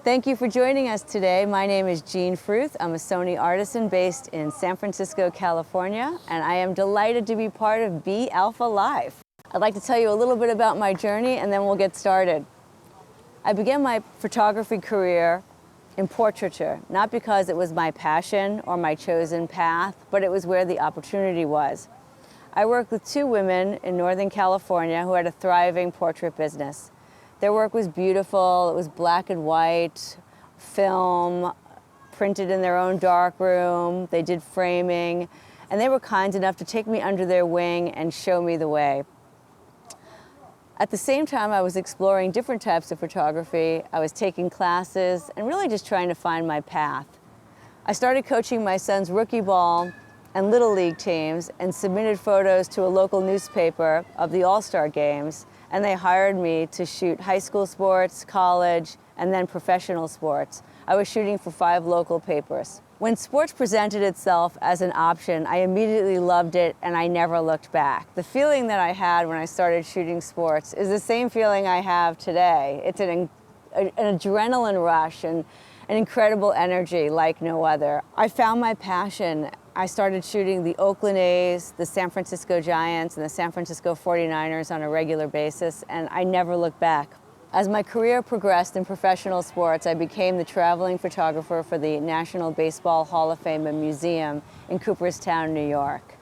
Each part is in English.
Thank you for joining us today. My name is Jean Fruth. I'm a Sony artisan based in San Francisco, California, and I am delighted to be part of Be Alpha Live. I'd like to tell you a little bit about my journey and then we'll get started. I began my photography career in portraiture, not because it was my passion or my chosen path, but it was where the opportunity was. I worked with two women in Northern California who had a thriving portrait business. Their work was beautiful. It was black and white, film, printed in their own darkroom. They did framing, and they were kind enough to take me under their wing and show me the way. At the same time, I was exploring different types of photography. I was taking classes and really just trying to find my path. I started coaching my son's rookie ball and Little League teams and submitted photos to a local newspaper of the All-Star games, and they hired me to shoot high school sports, college, and then professional sports. I was shooting for 5 local papers. When sports presented itself as an option, I immediately loved it and I never looked back. The feeling that I had when I started shooting sports is the same feeling I have today. It's an adrenaline rush and an incredible energy like no other. I found my passion. I started shooting the Oakland A's, the San Francisco Giants, and the San Francisco 49ers on a regular basis, and I never looked back. As my career progressed in professional sports, I became the traveling photographer for the National Baseball Hall of Fame and Museum in Cooperstown, New York.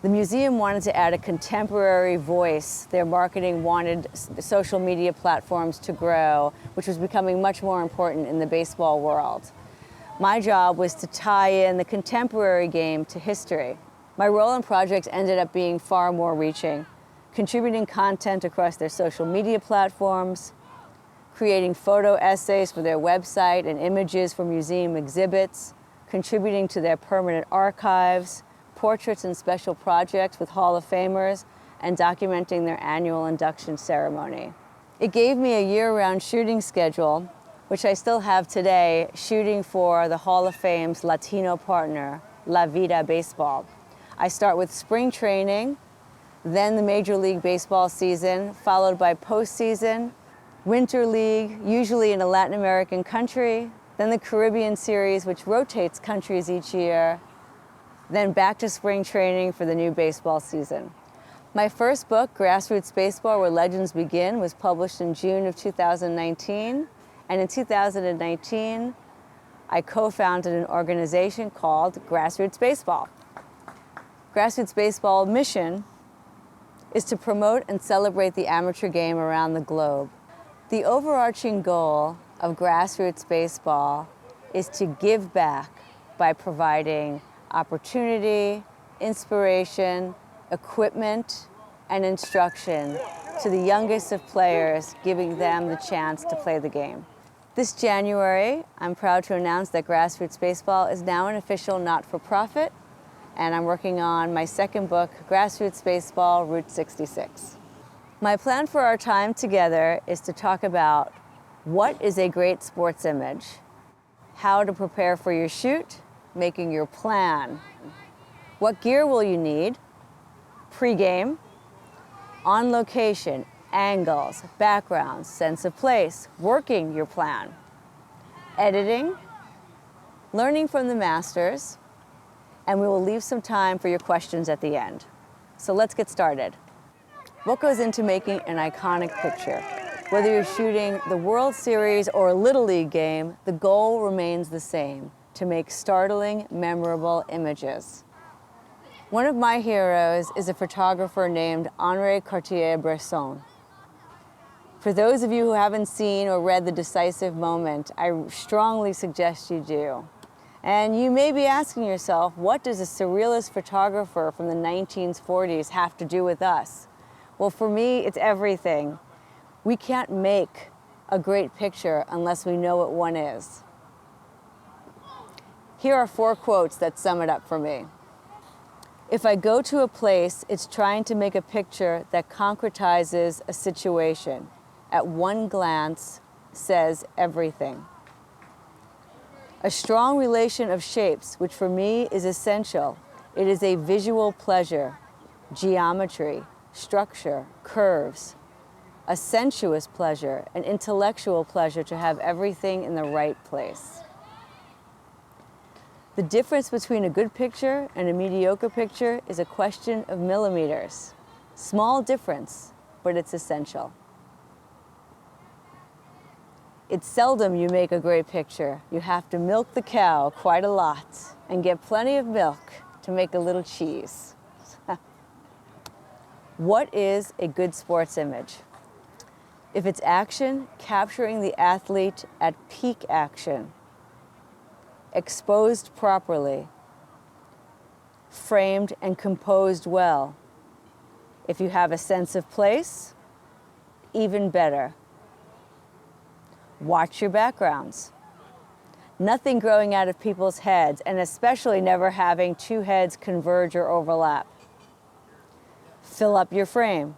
The museum wanted to add a contemporary voice. Their marketing wanted social media platforms to grow, which was becoming much more important in the baseball world. My job was to tie in the contemporary game to history. My role in projects ended up being far more reaching, contributing content across their social media platforms, creating photo essays for their website and images for museum exhibits, contributing to their permanent archives, portraits and special projects with Hall of Famers, and documenting their annual induction ceremony. It gave me a year-round shooting schedule, which I still have today, shooting for the Hall of Fame's Latino partner, La Vida Baseball. I start with spring training, then the Major League Baseball season, followed by postseason, Winter League, usually in a Latin American country, then the Caribbean Series, which rotates countries each year, then back to spring training for the new baseball season. My first book, Grassroots Baseball, Where Legends Begin, was published in June of 2019. And in 2019, I co-founded an organization called Grassroots Baseball. Grassroots Baseball mission is to promote and celebrate the amateur game around the globe. The overarching goal of Grassroots Baseball is to give back by providing opportunity, inspiration, equipment, and instruction to the youngest of players, giving them the chance to play the game. This January, I'm proud to announce that Grassroots Baseball is now an official not-for-profit, and I'm working on my second book, Grassroots Baseball, Route 66. My plan for our time together is to talk about what is a great sports image, how to prepare for your shoot, making your plan, what gear will you need, pre-game, on location, angles, backgrounds, sense of place, working your plan, editing, learning from the masters, and we will leave some time for your questions at the end. So let's get started. What goes into making an iconic picture? Whether you're shooting the World Series or a Little League game, the goal remains the same, to make startling, memorable images. One of my heroes is a photographer named Henri Cartier-Bresson. For those of you who haven't seen or read The Decisive Moment, I strongly suggest you do. And you may be asking yourself, what does a surrealist photographer from the 1940s have to do with us? Well, for me, it's everything. We can't make a great picture unless we know what one is. Here are 4 quotes that sum it up for me. If I go to a place, it's trying to make a picture that concretizes a situation. At one glance, says everything. A strong relation of shapes, which for me is essential. It is a visual pleasure, geometry, structure, curves. a sensuous pleasure, an intellectual pleasure to have everything in the right place. The difference between a good picture and a mediocre picture is a question of millimeters. Small difference, but it's essential. It's seldom you make a great picture. You have to milk the cow quite a lot and get plenty of milk to make a little cheese. What is a good sports image? If it's action, capturing the athlete at peak action, exposed properly, framed and composed well. If you have a sense of place, even better. Watch your backgrounds. Nothing growing out of people's heads, and especially never having two heads converge or overlap. Fill up your frame.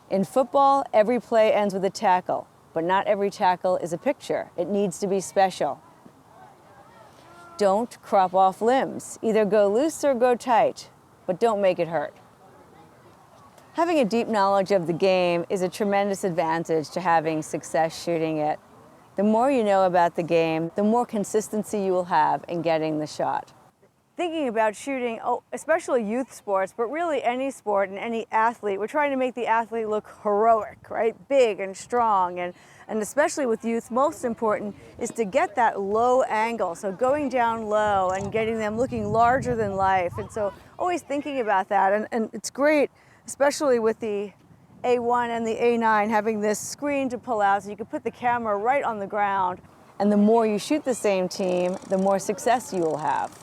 In football, every play ends with a tackle, but not every tackle is a picture. It needs to be special. Don't crop off limbs. Either go loose or go tight, but don't make it hurt. Having a deep knowledge of the game is a tremendous advantage to having success shooting it. The more you know about the game, the more consistency you will have in getting the shot. Thinking about shooting, especially youth sports, but really any sport and any athlete, we're trying to make the athlete look heroic, right? Big and strong, and especially with youth, most important is to get that low angle. So going down low and getting them looking larger than life. And so always thinking about that. And it's great, especially with the A1 and the A9, having this screen to pull out so you can put the camera right on the ground. And the more you shoot the same team, the more success you will have.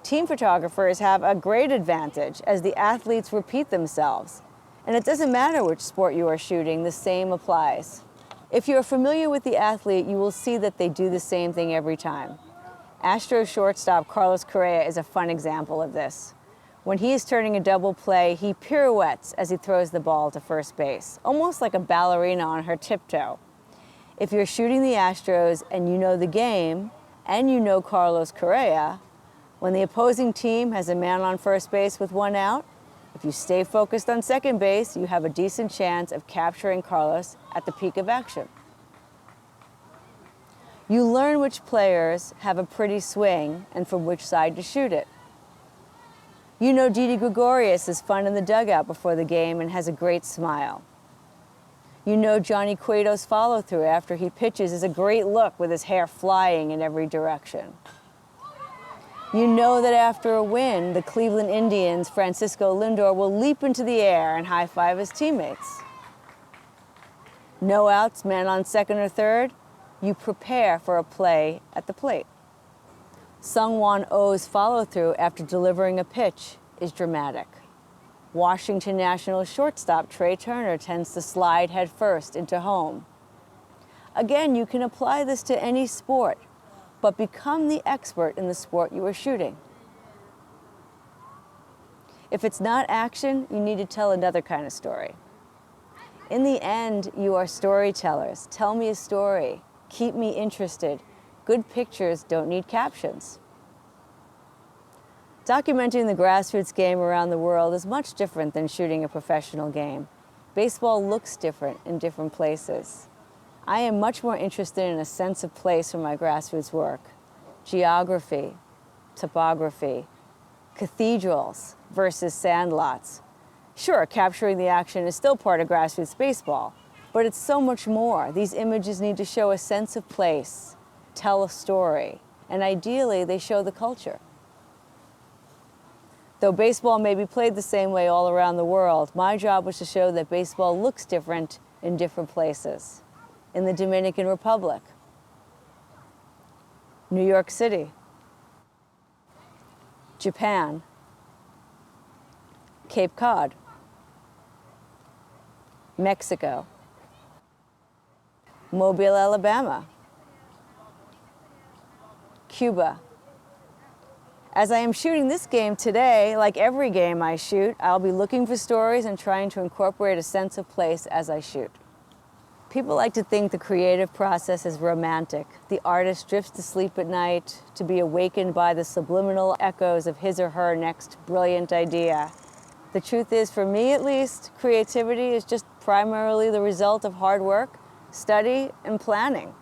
Team photographers have a great advantage as the athletes repeat themselves. And it doesn't matter which sport you are shooting, the same applies. If you're familiar with the athlete, you will see that they do the same thing every time. Astros shortstop Carlos Correa is a fun example of this. When he is turning a double play, he pirouettes as he throws the ball to first base, almost like a ballerina on her tiptoe. If you're shooting the Astros and you know the game, and you know Carlos Correa, when the opposing team has a man on first base with one out, if you stay focused on second base, you have a decent chance of capturing Carlos at the peak of action. You learn which players have a pretty swing and from which side to shoot it. You know Didi Gregorius is fun in the dugout before the game and has a great smile. You know Johnny Cueto's follow-through after he pitches is a great look with his hair flying in every direction. You know that after a win, the Cleveland Indians' Francisco Lindor will leap into the air and high-five his teammates. No outs, man on second or third, you prepare for a play at the plate. Sungwon Oh's follow-through after delivering a pitch is dramatic. Washington Nationals shortstop Trey Turner tends to slide headfirst into home. Again, you can apply this to any sport, but become the expert in the sport you are shooting. If it's not action, you need to tell another kind of story. In the end, you are storytellers. Tell me a story. Keep me interested. Good pictures don't need captions. Documenting the grassroots game around the world is much different than shooting a professional game. Baseball looks different in different places. I am much more interested in a sense of place for my grassroots work. Geography, topography, cathedrals versus sandlots. Sure, capturing the action is still part of grassroots baseball, but it's so much more. These images need to show a sense of place, tell a story, and ideally they show the culture. Though baseball may be played the same way all around the world, my job was to show that baseball looks different in different places. In the Dominican Republic, New York City, Japan, Cape Cod, Mexico, Mobile, Alabama, Cuba. As I am shooting this game today, like every game I shoot, I'll be looking for stories and trying to incorporate a sense of place as I shoot. People like to think the creative process is romantic. The artist drifts to sleep at night to be awakened by the subliminal echoes of his or her next brilliant idea. The truth is, for me at least, creativity is just primarily the result of hard work, study, and planning.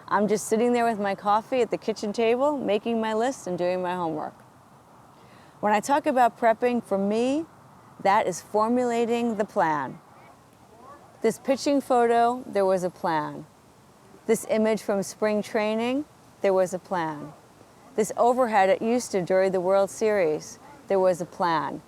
I'm just sitting there with my coffee at the kitchen table, making my list and doing my homework. When I talk about prepping, for me, that is formulating the plan. This pitching photo, there was a plan. This image from spring training, there was a plan. This overhead at Houston during the World Series, there was a plan.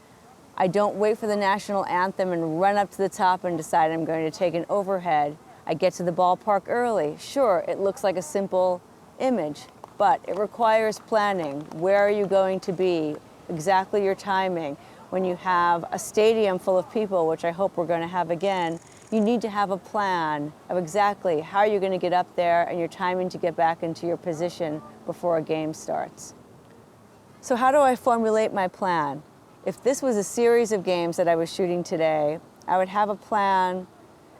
I don't wait for the national anthem and run up to the top and decide I'm going to take an overhead. I get to the ballpark early. Sure, it looks like a simple image, but it requires planning. Where are you going to be? Exactly your timing. When you have a stadium full of people, which I hope we're going to have again, you need to have a plan of exactly how you're going to get up there and your timing to get back into your position before a game starts. So how do I formulate my plan? If this was a series of games that I was shooting today, I would have a plan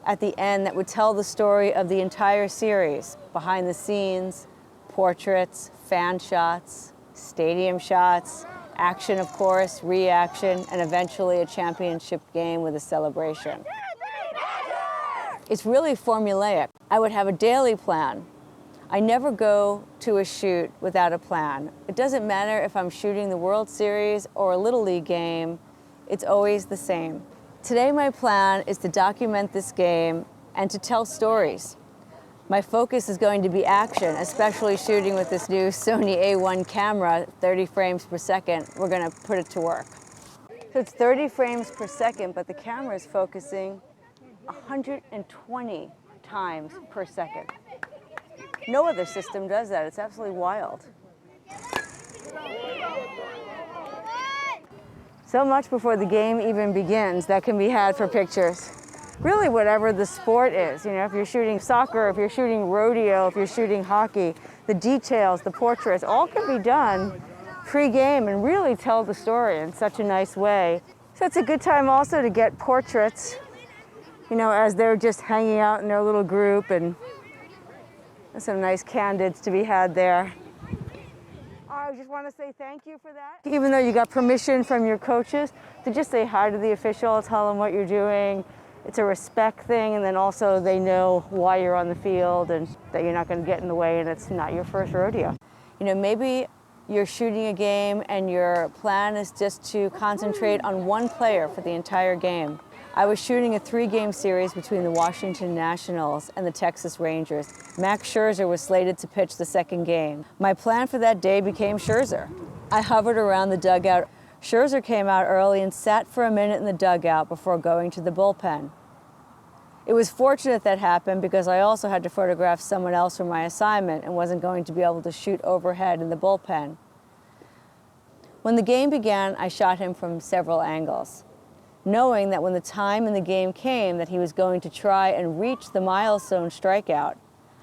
at the end that would tell the story of the entire series, behind the scenes, portraits, fan shots, stadium shots, action, of course, reaction, and eventually a championship game with a celebration. It's really formulaic. I would have a daily plan. I never go to a shoot without a plan. It doesn't matter if I'm shooting the World Series or a Little League game, it's always the same. Today my plan is to document this game and to tell stories. My focus is going to be action, especially shooting with this new Sony A1 camera, 30 frames per second. We're going to put it to work. So it's 30 frames per second, but the camera is focusing 120 times per second. No other system does that. It's absolutely wild. So much before the game even begins that can be had for pictures. Really, whatever the sport is, you know, if you're shooting soccer, if you're shooting rodeo, if you're shooting hockey, the details, the portraits, all can be done pre-game and really tell the story in such a nice way. So it's a good time also to get portraits, you know, as they're just hanging out in their little group, and there's some nice candids to be had there. I just want to say thank you for that. Even though you got permission from your coaches, to just say hi to the official, tell them what you're doing. It's a respect thing, and then also they know why you're on the field and that you're not going to get in the way and it's not your first rodeo. You know, maybe you're shooting a game and your plan is just to concentrate on one player for the entire game. I was shooting a 3-game series between the Washington Nationals and the Texas Rangers. Max Scherzer was slated to pitch the second game. My plan for that day became Scherzer. I hovered around the dugout. Scherzer came out early and sat for a minute in the dugout before going to the bullpen. It was fortunate that happened because I also had to photograph someone else for my assignment and wasn't going to be able to shoot overhead in the bullpen. When the game began, I shot him from several angles, knowing that when the time in the game came that he was going to try and reach the milestone strikeout,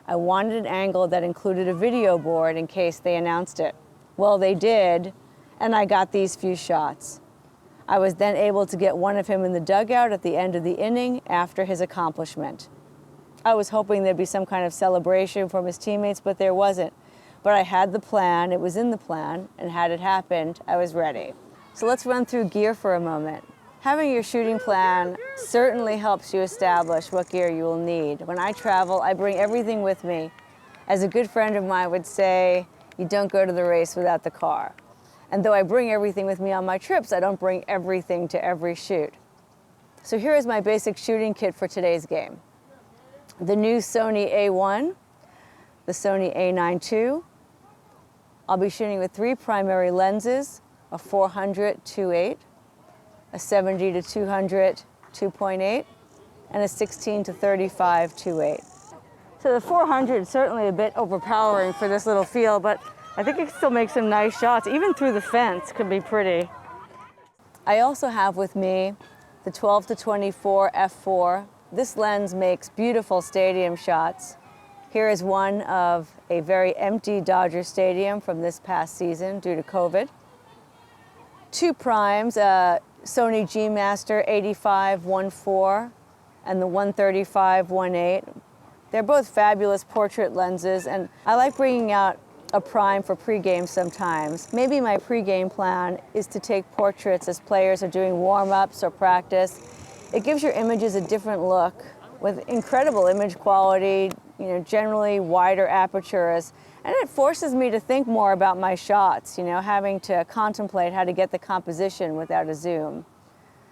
I wanted an angle that included a video board in case they announced it. Well, they did, and I got these few shots. I was then able to get one of him in the dugout at the end of the inning after his accomplishment. I was hoping there'd be some kind of celebration from his teammates, but there wasn't. But I had the plan, it was in the plan, and had it happened, I was ready. So let's run through gear for a moment. Having your shooting plan certainly helps you establish what gear you will need. When I travel, I bring everything with me. As a good friend of mine would say, you don't go to the race without the car. And though I bring everything with me on my trips, I don't bring everything to every shoot. So here is my basic shooting kit for today's game. The new Sony A1, the Sony A9 II. I'll be shooting with 3 primary lenses, a 400 2.8, a 70 to 200 2.8, and a 16 to 35 2.8. So the 400 is certainly a bit overpowering for this little field, but I think it can still make some nice shots. Even through the fence could be pretty. I also have with me the 12 to 24 f4. This lens makes beautiful stadium shots. Here is one of a very empty Dodger Stadium from this past season due to COVID. 2 primes, Sony G Master 85-1.4 and the 135-1.8. They're both fabulous portrait lenses, and I like bringing out a prime for pregame sometimes. Maybe my pregame plan is to take portraits as players are doing warm-ups or practice. It gives your images a different look with incredible image quality, generally wider apertures, and it forces me to think more about my shots, having to contemplate how to get the composition without a zoom.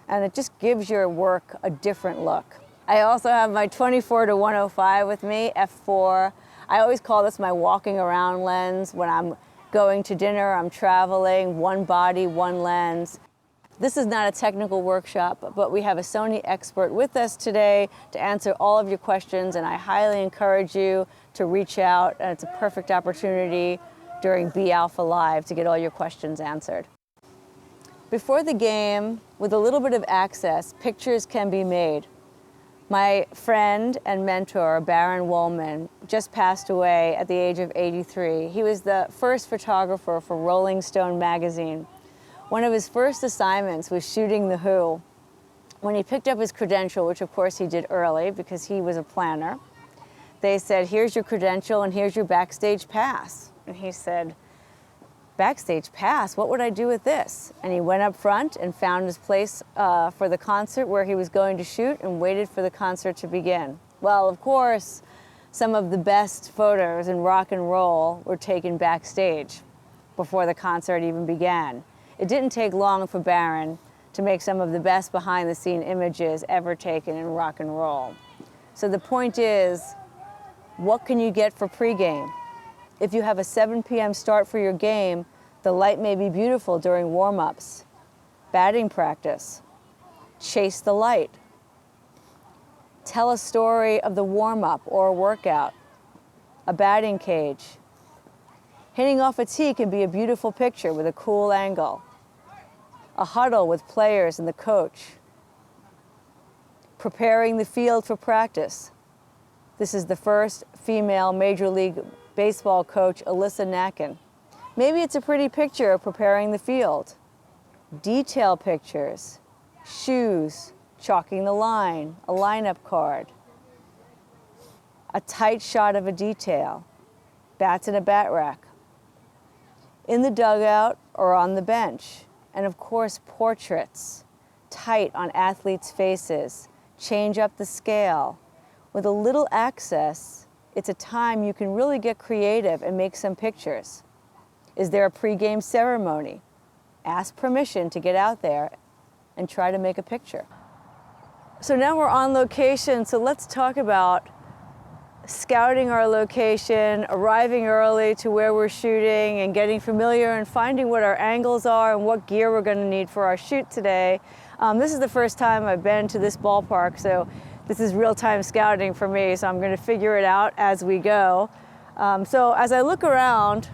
And it just gives your work a different look. I also have my 24-105 with me, f4. I always call this my walking around lens. When I'm going to dinner, I'm traveling, one body, one lens. This is not a technical workshop, but we have a Sony expert with us today to answer all of your questions, and I highly encourage you to reach out. And it's a perfect opportunity during B Alpha Live to get all your questions answered. Before the game, with a little bit of access, pictures can be made. My friend and mentor, Baron Wolman, just passed away at the age of 83. He was the first photographer for Rolling Stone magazine. One of his first assignments was shooting The Who. When he picked up his credential, which of course he did early because he was a planner, they said, "Here's your credential and here's your backstage pass." And he said, "Backstage pass? What would I do with this?" And he went up front and found his place for the concert where he was going to shoot and waited for the concert to begin. Well, of course, some of the best photos in rock and roll were taken backstage before the concert even began. It didn't take long for Baron to make some of the best behind-the-scene images ever taken in rock and roll. So the point is, what can you get for pregame? If you have a 7 p.m. start for your game, the light may be beautiful during warm-ups, batting practice. Chase the light. Tell a story of the warm-up or a workout, a batting cage. Hitting off a tee can be a beautiful picture with a cool angle. A huddle with players and the coach. Preparing the field for practice. This is the first female Major League Baseball coach, Alyssa Nakken. Maybe it's a pretty picture of preparing the field. Detail pictures, shoes, chalking the line, a lineup card. A tight shot of a detail, bats in a bat rack. In the dugout or on the bench. And of course, portraits, tight on athletes' faces, change up the scale. With a little access, it's a time you can really get creative and make some pictures. Is there a pregame ceremony? Ask permission to get out there and try to make a picture. So now we're on location, so let's talk about scouting our location, arriving early to where we're shooting and getting familiar and finding what our angles are and what gear we're going to need for our shoot today. This is the first time I've been to this ballpark, so this is real-time scouting for me, so I'm going to figure it out as we go. So as I look around,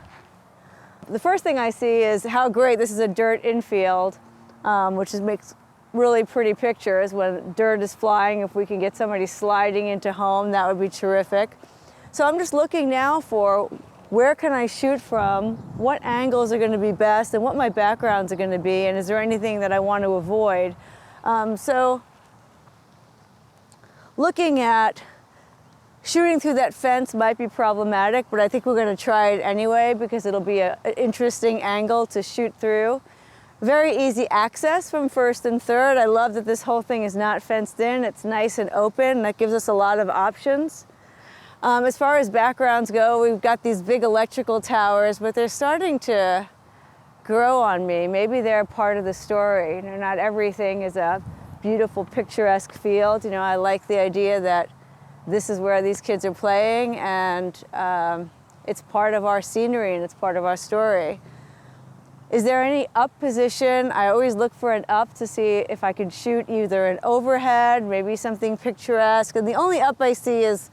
the first thing I see is how great this is a dirt infield, which makes really pretty pictures when dirt is flying. If we can get somebody sliding into home, that would be terrific. So I'm just looking now for where can I shoot from, what angles are going to be best, and what my backgrounds are going to be, and is there anything that I want to avoid. So looking at shooting through that fence might be problematic, but I think we're going to try it anyway because it'll be an interesting angle to shoot through. Very easy access from first and third. I love that this whole thing is not fenced in. It's nice and open. That gives us a lot of options. As far as backgrounds go, we've got these big electrical towers, but they're starting to grow on me. Maybe they're part of the story. Not everything is a beautiful, picturesque field. I like the idea that this is where these kids are playing, and it's part of our scenery and it's part of our story. Is there any up position? I always look for an up to see if I can shoot either an overhead, maybe something picturesque. And the only up I see is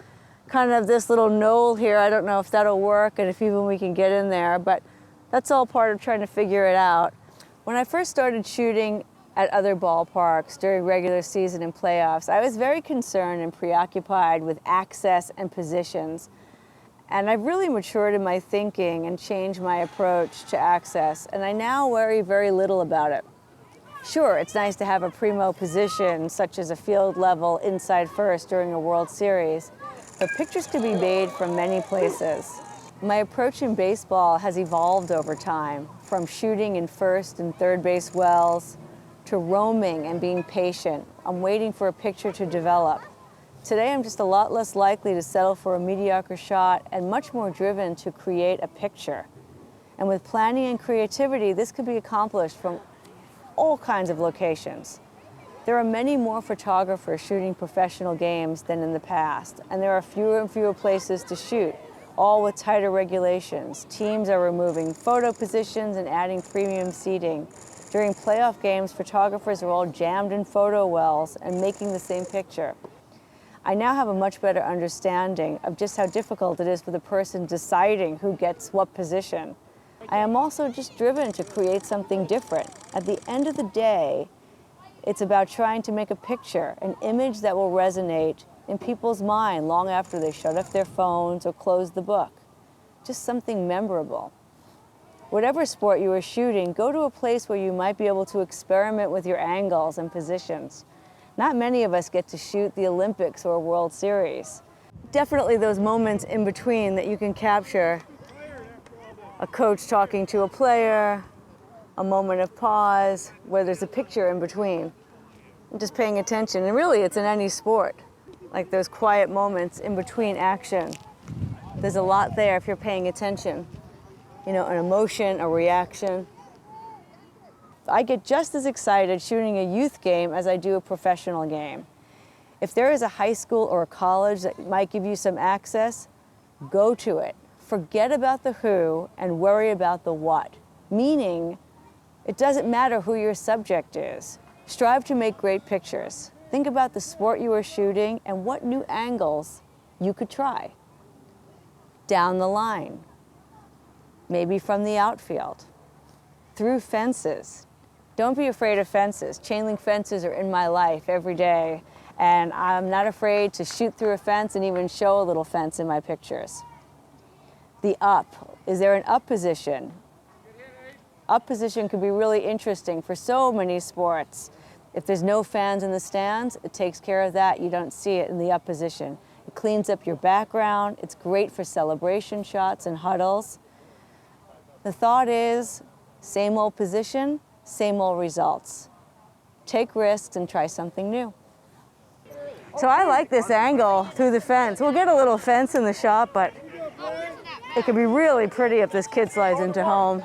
kind of this little knoll here. I don't know if that'll work and if even we can get in there, but that's all part of trying to figure it out. When I first started shooting at other ballparks during regular season and playoffs, I was very concerned and preoccupied with access and positions. And I've really matured in my thinking and changed my approach to access, and I now worry very little about it. Sure, it's nice to have a primo position, such as a field level inside first during a World Series, but pictures can be made from many places. My approach in baseball has evolved over time, from shooting in first and third base wells, to roaming and being patient. I'm waiting for a picture to develop. Today, I'm just a lot less likely to settle for a mediocre shot and much more driven to create a picture. And with planning and creativity, this could be accomplished from all kinds of locations. There are many more photographers shooting professional games than in the past, and there are fewer and fewer places to shoot, all with tighter regulations. Teams are removing photo positions and adding premium seating. During playoff games, photographers are all jammed in photo wells and making the same picture. I now have a much better understanding of just how difficult it is for the person deciding who gets what position. I am also just driven to create something different. At the end of the day, it's about trying to make a picture, an image that will resonate in people's mind long after they shut off their phones or close the book. Just something memorable. Whatever sport you are shooting, go to a place where you might be able to experiment with your angles and positions. Not many of us get to shoot the Olympics or a World Series. Definitely those moments in between that you can capture. A coach talking to a player, a moment of pause, where there's a picture in between. I'm just paying attention, and really it's in any sport. Like those quiet moments in between action. There's a lot there if you're paying attention. You know, an emotion, a reaction. I get just as excited shooting a youth game as I do a professional game. If there is a high school or a college that might give you some access, go to it. Forget about the who and worry about the what. Meaning, it doesn't matter who your subject is. Strive to make great pictures. Think about the sport you are shooting and what new angles you could try. Down the line, maybe from the outfield, through fences. Don't be afraid of fences. Chain link fences are in my life every day, and I'm not afraid to shoot through a fence and even show a little fence in my pictures. The up. Is there an up position? Up position could be really interesting for so many sports. If there's no fans in the stands, it takes care of that. You don't see it in the up position. It cleans up your background. It's great for celebration shots and huddles. The thought is, same old position, same old results. Take risks and try something new. So I like this angle through the fence. We'll get a little fence in the shot, but it could be really pretty if this kid slides into home.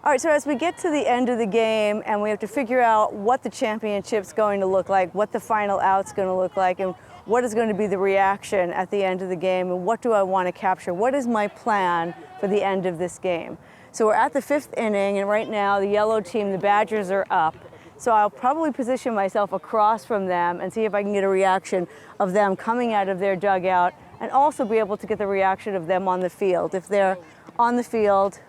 All right, so as we get to the end of the game and we have to figure out what the championship's going to look like, what the final out's going to look like, and what is going to be the reaction at the end of the game, and what do I want to capture? What is my plan for the end of this game? So we're at the 5th inning, and right now the yellow team, the Badgers, are up. So I'll probably position myself across from them and see if I can get a reaction of them coming out of their dugout, and also be able to get the reaction of them on the field. If they're on the field,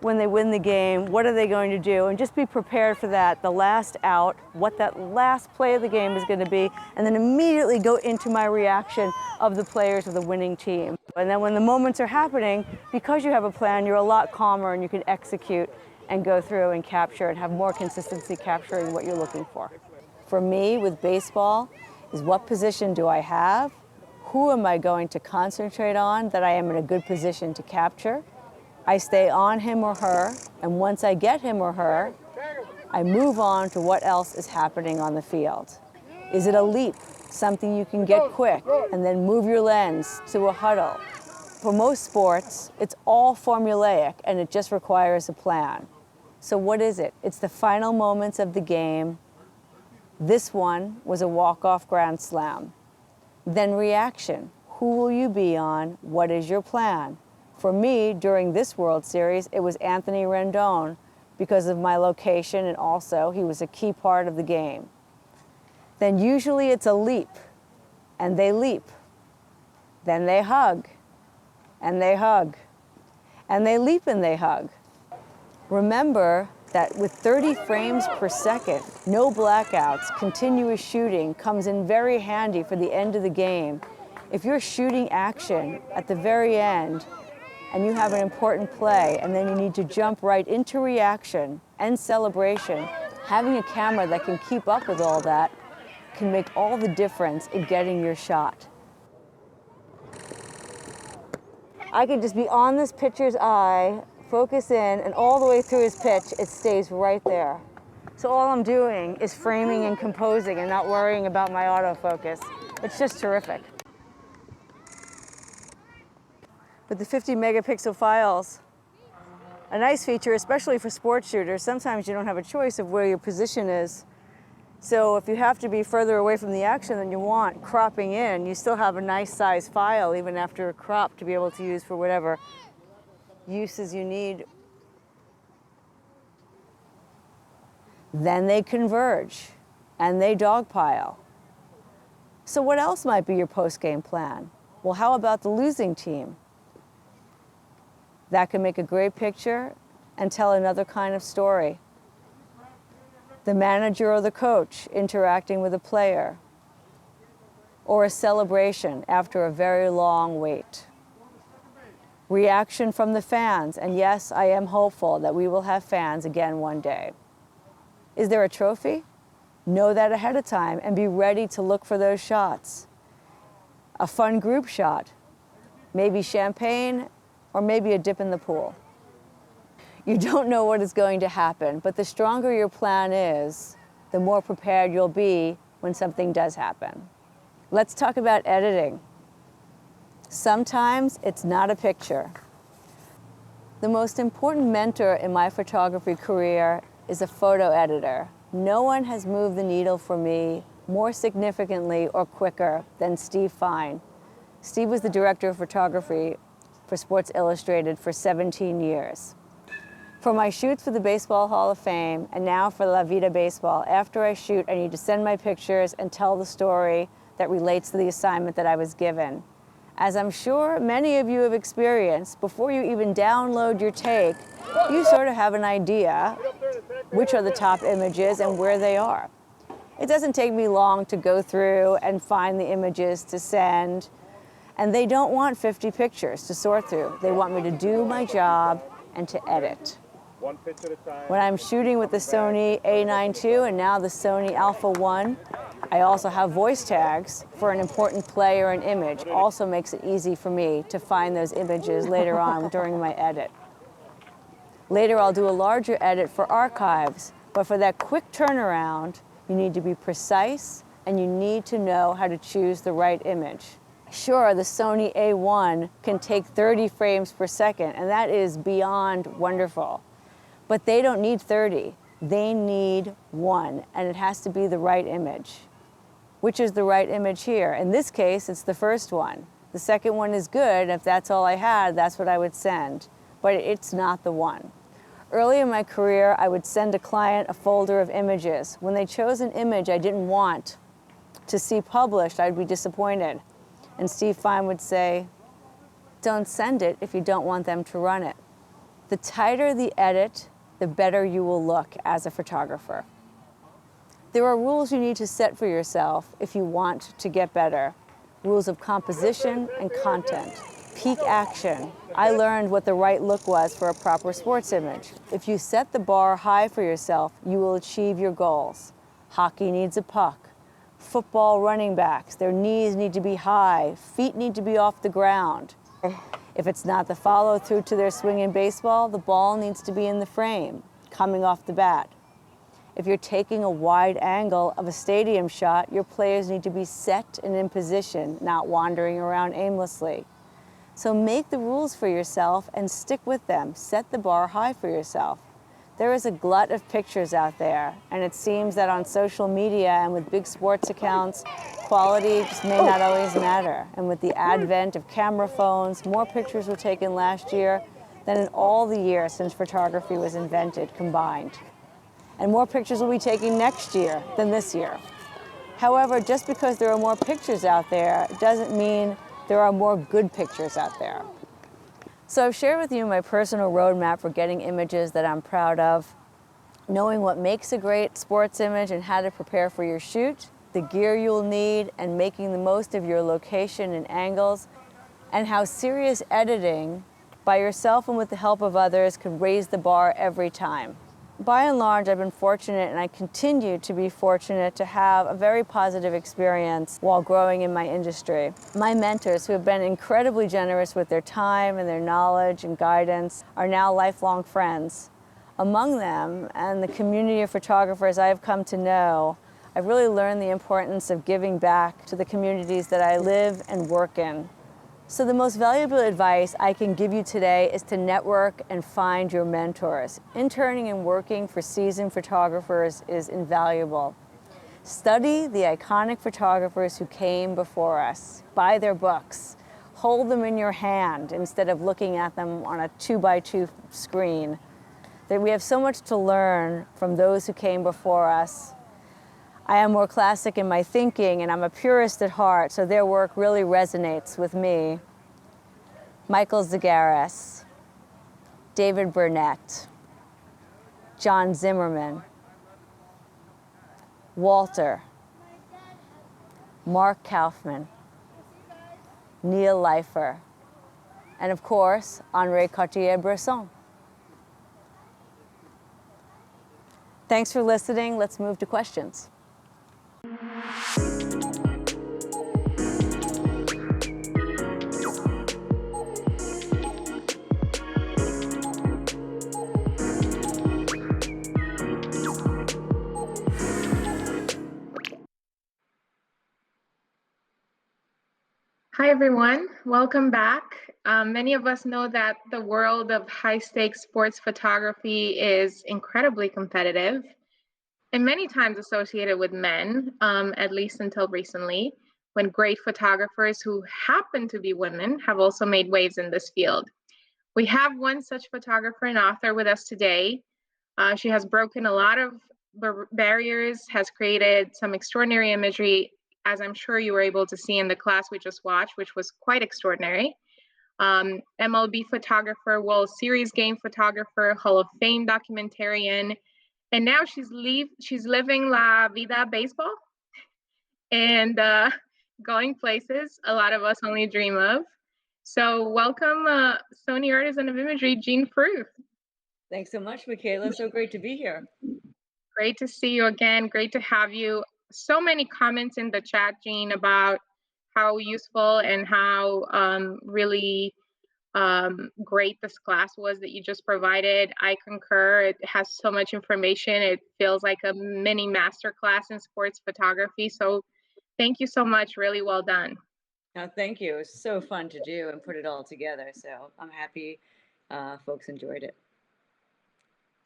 when they win the game, what are they going to do? And just be prepared for that, the last out, what that last play of the game is going to be, and then immediately go into my reaction of the players of the winning team. And then when the moments are happening, because you have a plan, you're a lot calmer and you can execute and go through and capture and have more consistency capturing what you're looking for. For me, with baseball, is what position do I have? Who am I going to concentrate on that I am in a good position to capture? I stay on him or her, and once I get him or her, I move on to what else is happening on the field. Is it a leap, something you can get quick, and then move your lens to a huddle? For most sports, it's all formulaic, and it just requires a plan. So what is it? It's the final moments of the game. This one was a walk-off grand slam. Then reaction. Who will you be on? What is your plan? For me, during this World Series, it was Anthony Rendon because of my location, and also he was a key part of the game. Then usually it's a leap, and they leap. Then they hug, and they hug, and they leap and they hug. Remember that with 30 frames per second, no blackouts, continuous shooting comes in very handy for the end of the game. If you're shooting action at the very end, and you have an important play, and then you need to jump right into reaction and celebration, having a camera that can keep up with all that can make all the difference in getting your shot. I could just be on this pitcher's eye focus in, and all the way through his pitch, it stays right there. So all I'm doing is framing and composing and not worrying about my autofocus. It's just terrific. With the 50 megapixel files, a nice feature, especially for sports shooters, sometimes you don't have a choice of where your position is. So if you have to be further away from the action than you want, cropping in, you still have a nice size file even after a crop to be able to use for whatever uses you need. Then they converge and they dogpile. So what else might be your post-game plan? Well, how about the losing team? That can make a great picture and tell another kind of story. The manager or the coach interacting with a player, or a celebration after a very long wait. Reaction from the fans, and yes, I am hopeful that we will have fans again one day. Is there a trophy? Know that ahead of time and be ready to look for those shots. A fun group shot, maybe champagne, or maybe a dip in the pool. You don't know what is going to happen, but the stronger your plan is, the more prepared you'll be when something does happen. Let's talk about editing. Sometimes it's not a picture. The most important mentor in my photography career is a photo editor. No one has moved the needle for me more significantly or quicker than Steve Fine. Steve was the director of photography for Sports Illustrated for 17 years. For my shoots for the Baseball Hall of Fame and now for La Vida Baseball, after I shoot, I need to send my pictures and tell the story that relates to the assignment that I was given. As I'm sure many of you have experienced, before you even download your take, you sort of have an idea which are the top images and where they are. It doesn't take me long to go through and find the images to send, and they don't want 50 pictures to sort through. They want me to do my job and to edit. One pitch at a time. When I'm shooting with the Sony A9 II and now the Sony Alpha 1, I also have voice tags for an important play or an image. Also makes it easy for me to find those images later on during my edit. Later I'll do a larger edit for archives, but for that quick turnaround, you need to be precise and you need to know how to choose the right image. Sure, the Sony A1 can take 30 frames per second, and that is beyond wonderful. But they don't need 30, they need 1, and it has to be the right image. Which is the right image here? In this case, it's the first one. The second one is good, and if that's all I had, that's what I would send. But it's not the one. Early in my career, I would send a client a folder of images. When they chose an image I didn't want to see published, I'd be disappointed. And Steve Fine would say, don't send it if you don't want them to run it. The tighter the edit, the better you will look as a photographer. There are rules you need to set for yourself if you want to get better. Rules of composition and content. Peak action. I learned what the right look was for a proper sports image. If you set the bar high for yourself, you will achieve your goals. Hockey needs a puck. Football running backs, their knees need to be high, feet need to be off the ground. If it's not the follow through to their swing in baseball, the ball needs to be in the frame, coming off the bat. If you're taking a wide angle of a stadium shot, your players need to be set and in position, not wandering around aimlessly. So make the rules for yourself and stick with them. Set the bar high for yourself. There is a glut of pictures out there, and it seems that on social media and with big sports accounts, quality just may not always matter. And with the advent of camera phones, more pictures were taken last year than in all the years since photography was invented combined. And more pictures will be taken next year than this year. However, just because there are more pictures out there doesn't mean there are more good pictures out there. So I've shared with you my personal roadmap for getting images that I'm proud of, knowing what makes a great sports image and how to prepare for your shoot, the gear you'll need, and making the most of your location and angles, and how serious editing by yourself and with the help of others can raise the bar every time. by and large, I've been fortunate, and I continue to be fortunate to have a very positive experience while growing in my industry. My mentors, who have been incredibly generous with their time and their knowledge and guidance, are now lifelong friends. Among them and the community of photographers I have come to know, I've really learned the importance of giving back to the communities that I live and work in. So the most valuable advice I can give you today is to network and find your mentors. Interning and working for seasoned photographers is invaluable. Study the iconic photographers who came before us. Buy their books. Hold them in your hand instead of looking at them on a 2x2 screen. We have so much to learn from those who came before us. I am more classic in my thinking, and I'm a purist at heart, so their work really resonates with me. Michael Zagaris, David Burnett, John Zimmerman, Walter, Mark Kaufman, Neil Leifer, and of course, Henri Cartier-Bresson. Thanks for listening. Let's move to questions. Hi, everyone. Welcome back. Many of us know that the world of high-stakes sports photography is incredibly competitive and many times associated with men, at least until recently, when great photographers who happen to be women have also made waves in this field. We have one such photographer and author with us today. She has broken a lot of barriers, has created some extraordinary imagery, as I'm sure you were able to see in the class we just watched, which was quite extraordinary. MLB photographer, World Series game photographer, Hall of Fame documentarian, and now she's living La Vida Baseball and going places a lot of us only dream of. So welcome, Sony Artisan of Imagery, Jean Fruth. Thanks so much, Michaela. So great to be here. Great to see you again. Great to have you. So many comments in the chat, Jean, about how useful and how really great this class was that you just provided. I concur. It has so much information. It feels like a mini masterclass in sports photography. So thank you so much. Really well done. Thank you. It was so fun to do and put it all together. So I'm happy folks enjoyed it.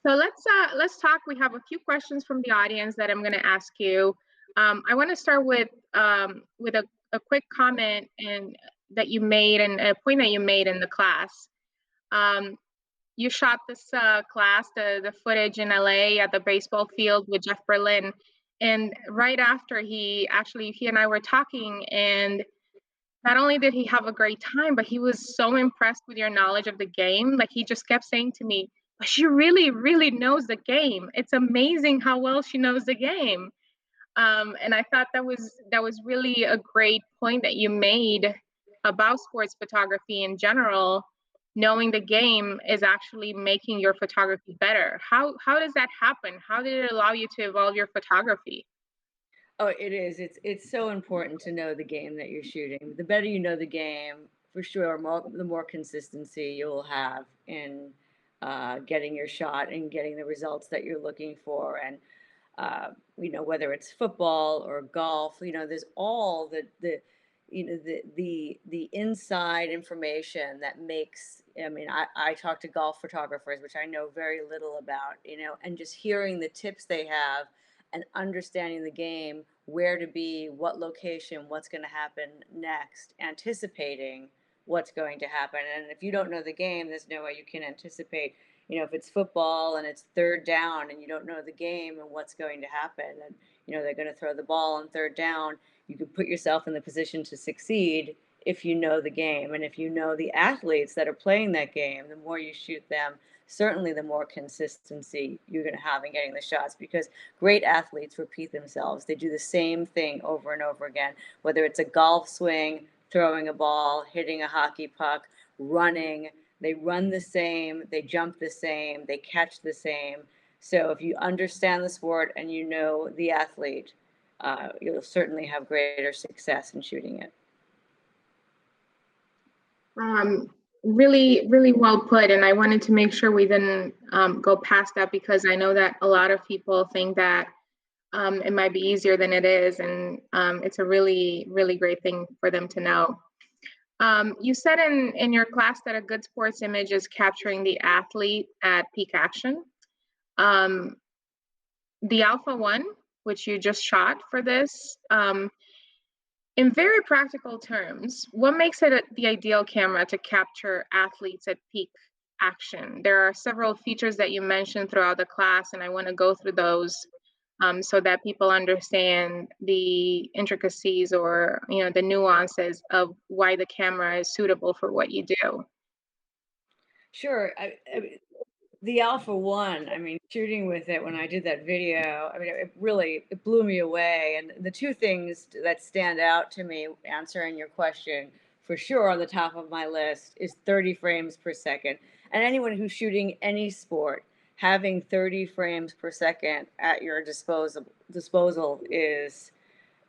So let's talk. We have a few questions from the audience that I'm going to ask you. I want to start with a quick comment that you made and a point that you made in the class. You shot this class, the footage in LA at the baseball field with Jeff Berlin, and right after he and I were talking, and not only did he have a great time, but he was so impressed with your knowledge of the game. Like, he just kept saying to me, but she really, really knows the game. It's amazing how well she knows the game. And I thought that was really a great point that you made about sports photography in general. Knowing the game is actually making your photography better. How does that happen? How did it allow you to evolve your photography? Oh, it is. It's so important to know the game that you're shooting. The better you know the game, for sure, the more consistency you'll have in getting your shot and getting the results that you're looking for. And whether it's football or golf, there's all the inside information that makes. I mean, I talk to golf photographers, which I know very little about, and just hearing the tips they have and understanding the game, where to be, what location, what's going to happen next, anticipating what's going to happen. And if you don't know the game, there's no way you can anticipate. If it's football and it's third down and you don't know the game and what's going to happen, and they're going to throw the ball on third down, you can put yourself in the position to succeed if you know the game. And if you know the athletes that are playing that game, the more you shoot them, certainly the more consistency you're going to have in getting the shots, because great athletes repeat themselves. They do the same thing over and over again, whether it's a golf swing, throwing a ball, hitting a hockey puck, running. They run the same, they jump the same, they catch the same. So if you understand the sport and you know the athlete, you'll certainly have greater success in shooting it. Um, really, really well put. And I wanted to make sure we didn't go past that because I know that a lot of people think that it might be easier than it is. And it's a really, really great thing for them to know. You said in your class that a good sports image is capturing the athlete at peak action. Um, the Alpha 1, which you just shot for this, in very practical terms, what makes it the ideal camera to capture athletes at peak action? There are several features that you mentioned throughout the class, and I want to go through those so that people understand the intricacies or the nuances of why the camera is suitable for what you do. Sure. The Alpha One, I mean, shooting with it when I did that video, I mean, it really it blew me away. And the two things that stand out to me answering your question for sure on the top of my list is 30 frames per second. And anyone who's shooting any sport, having 30 frames per second at your disposal is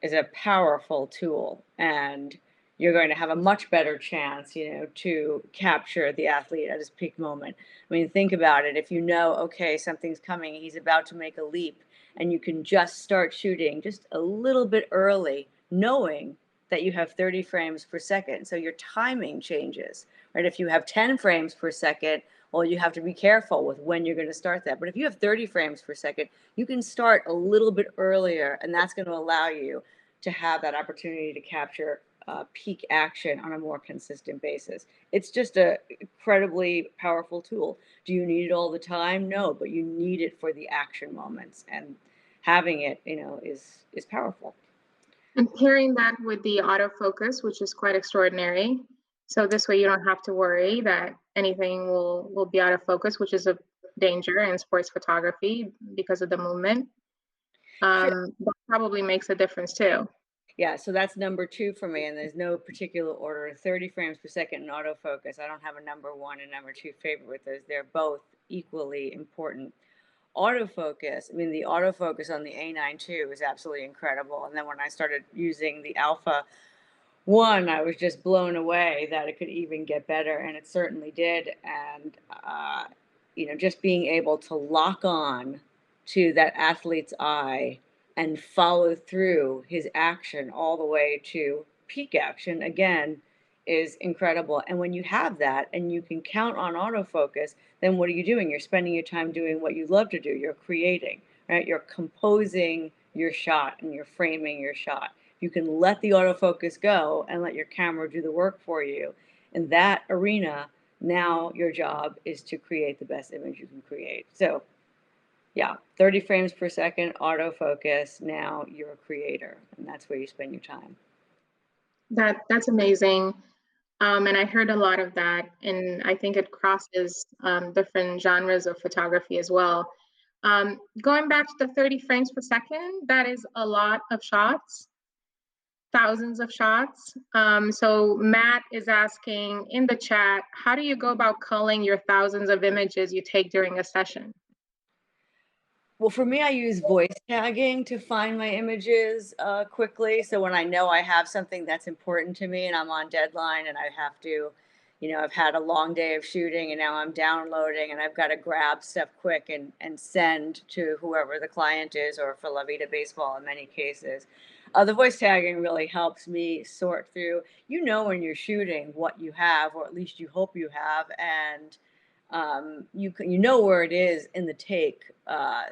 a powerful tool, and you're going to have a much better chance, to capture the athlete at his peak moment. I mean, think about it. If you know, okay, something's coming, he's about to make a leap, and you can just start shooting just a little bit early, knowing that you have 30 frames per second. So your timing changes, right? If you have 10 frames per second, well, you have to be careful with when you're going to start that. But if you have 30 frames per second, you can start a little bit earlier, and that's going to allow you to have that opportunity to capture peak action on a more consistent basis. It's just an incredibly powerful tool. Do you need it all the time? No, but you need it for the action moments, and having it, is powerful. And pairing that with the autofocus, which is quite extraordinary. So this way you don't have to worry that anything will be out of focus, which is a danger in sports photography because of the movement. Sure. That probably makes a difference too. Yeah, so that's number two for me, and there's no particular order. 30 frames per second in autofocus. I don't have a number one and number two favorite with those. They're both equally important. Autofocus, I mean, the autofocus on the A9 II is absolutely incredible. And then when I started using the Alpha 1, I was just blown away that it could even get better, and it certainly did. And, just being able to lock on to that athlete's eye and follow through his action all the way to peak action again is incredible. And when you have that and you can count on autofocus, then what are you doing? You're spending your time doing what you love to do. You're creating, right? You're composing your shot and you're framing your shot. You can let the autofocus go and let your camera do the work for you. In that arena, now your job is to create the best image you can create. So yeah, 30 frames per second, autofocus. Now you're a creator, and that's where you spend your time. That's amazing. And I heard a lot of that, and I think it crosses different genres of photography as well. Going back to the 30 frames per second, that is a lot of shots, thousands of shots. So Matt is asking in the chat, how do you go about culling your thousands of images you take during a session? Well, for me, I use voice tagging to find my images quickly. So when I know I have something that's important to me and I'm on deadline and I have to, I've had a long day of shooting and now I'm downloading and I've got to grab stuff quick and send to whoever the client is, or for La Vida Baseball in many cases. The voice tagging really helps me sort through, when you're shooting what you have, or at least you hope you have, and you know where it is in the take,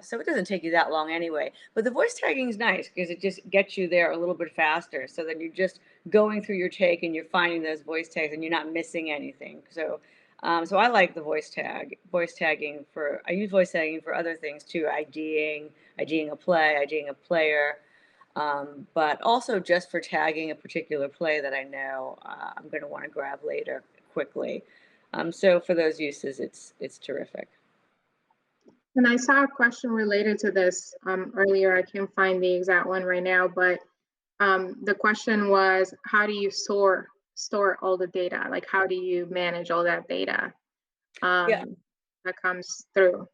so it doesn't take you that long anyway. But the voice tagging is nice because it just gets you there a little bit faster. So then you're just going through your take and you're finding those voice tags and you're not missing anything. So I like the voice tagging for. I use voice tagging for other things too, IDing a play, IDing a player. But also just for tagging a particular play that I know I'm going to want to grab later quickly. So for those uses, it's terrific. And I saw a question related to this earlier. I can't find the exact one right now, but the question was, how do you store all the data? Like, how do you manage all that data Yeah. that comes through?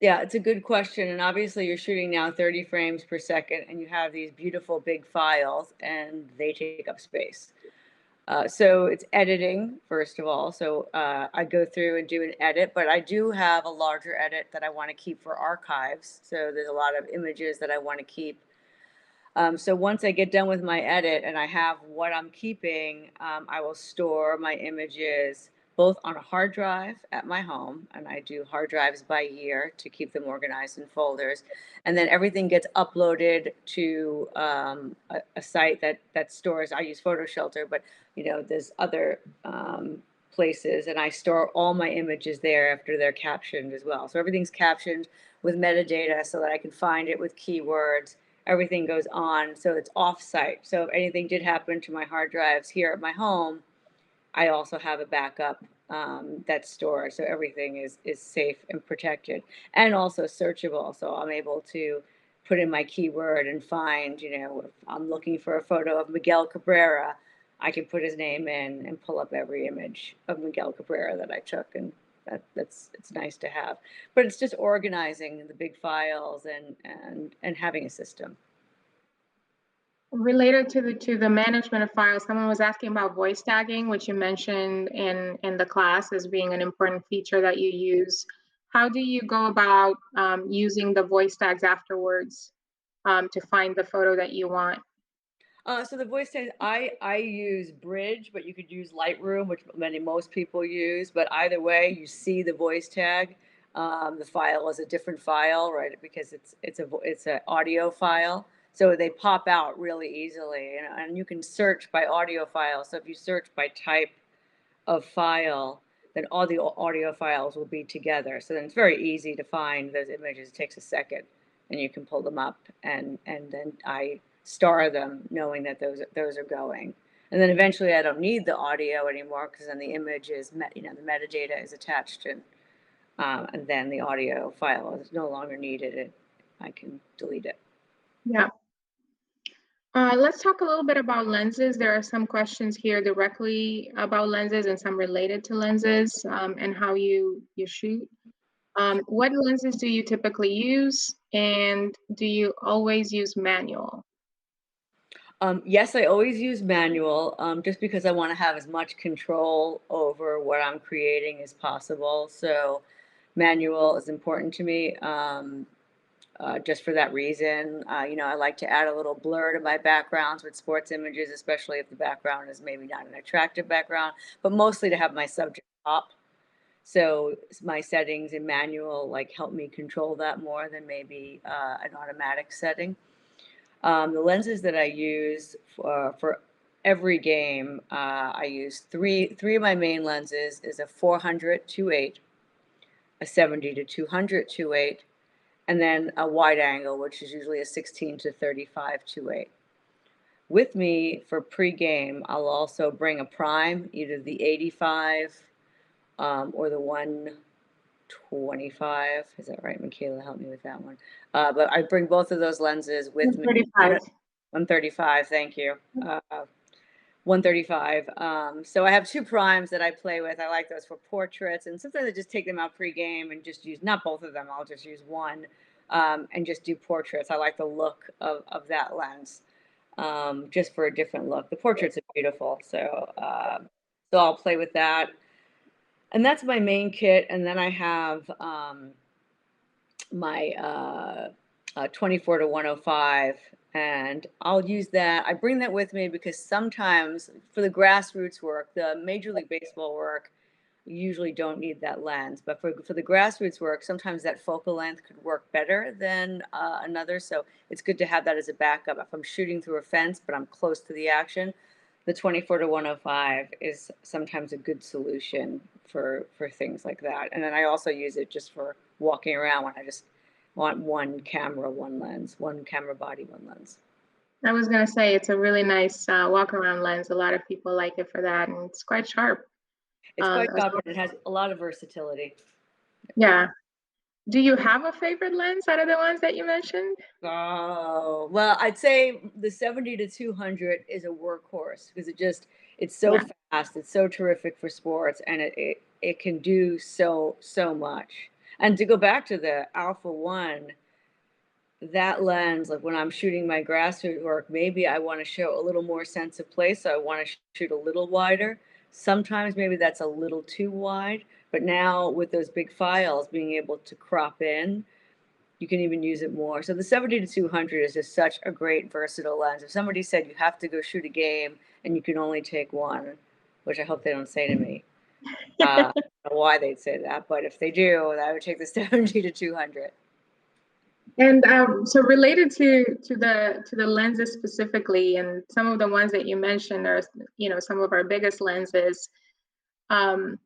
Yeah, it's a good question. And obviously, you're shooting now 30 frames per second, and you have these beautiful big files, and they take up space. So it's editing, first of all. So I go through and do an edit, but I do have a larger edit that I want to keep for archives. So there's a lot of images that I want to keep. So once I get done with my edit and I have what I'm keeping, I will store my images both on a hard drive at my home, and I do hard drives by year to keep them organized in folders, and then everything gets uploaded to a site that stores. I use PhotoShelter, but there's other places, and I store all my images there after they're captioned as well. So everything's captioned with metadata so that I can find it with keywords. Everything goes on, so it's off-site. So if anything did happen to my hard drives here at my home, I also have a backup that's stored, so everything is safe and protected, and also searchable. So I'm able to put in my keyword and find, if I'm looking for a photo of Miguel Cabrera, I can put his name in and pull up every image of Miguel Cabrera that I took, and it's nice to have. But it's just organizing the big files and having a system. Related to the management of files, someone was asking about voice tagging, which you mentioned in the class as being an important feature that you use. How do you go about using the voice tags afterwards to find the photo that you want? So the voice tag, I use Bridge, but you could use Lightroom, which most people use. But either way, you see the voice tag. The file is a different file, right? Because it's an audio file, so they pop out really easily, and you can search by audio file. So if you search by type of file, then all the audio files will be together. So then it's very easy to find those images. It takes a second, and you can pull them up, and then I star them, knowing that those are going. And then eventually, I don't need the audio anymore because then the image is, the metadata is attached, and then the audio file is no longer needed. I can delete it. Yeah. Let's talk a little bit about lenses. There are some questions here directly about lenses and some related to lenses and how you shoot. What lenses do you typically use, and do you always use manual? Yes, I always use manual, just because I want to have as much control over what I'm creating as possible. So manual is important to me, just for that reason. I like to add a little blur to my backgrounds with sports images, especially if the background is maybe not an attractive background, but mostly to have my subject pop. So my settings in manual help me control that more than maybe an automatic setting. The lenses that I use for every game, I use three of my main lenses is a 400 2.8, a 70 to 200 2.8, and then a wide angle, which is usually a 16 to 35 2.8. With me for pre-game, I'll also bring a prime, either the 85 or the 125. Is that right? Michaela, help me with that one. But I bring both of those lenses with me. 35. 135, thank you. 135. So I have two primes that I play with. I like those for portraits, and sometimes I just take them out pre-game and just use, not both of them, I'll just use one, and just do portraits. I like the look of that lens, just for a different look. The portraits are beautiful, so I'll play with that. And that's my main kit, and then I have my 24 to 105, and I'll use that. I bring that with me because sometimes for the grassroots work, the Major League Baseball work, you usually don't need that lens. But for the grassroots work, sometimes that focal length could work better than another. So it's good to have that as a backup. If I'm shooting through a fence, but I'm close to the action, the 24 to 105 is sometimes a good solution for things like that. And then I also use it just for walking around when I just want one camera, one lens, one camera body, one lens. I was going to say it's a really nice walk around lens. A lot of people like it for that, and it's quite sharp. It's quite As sharp well. and it has a lot of versatility. Yeah. Do you have a favorite lens out of the ones that you mentioned? Oh, well, I'd say the 70 to 200 is a workhorse because it's so Yeah. fast, it's so terrific for sports, and it can do so much. And to go back to the Alpha One, that lens, like when I'm shooting my grassroots work, maybe I want to show a little more sense of place, so I want to shoot a little wider. Sometimes maybe that's a little too wide, but now with those big files, being able to crop in, you can even use it more. So the 70 to 200 is just such a great versatile lens. If somebody said you have to go shoot a game and you can only take one, which I hope they don't say to me, I don't know why they'd say that, but if they do, I would take the 70 to 200. And so related to the lenses specifically, and some of the ones that you mentioned are, some of our biggest lenses. Um,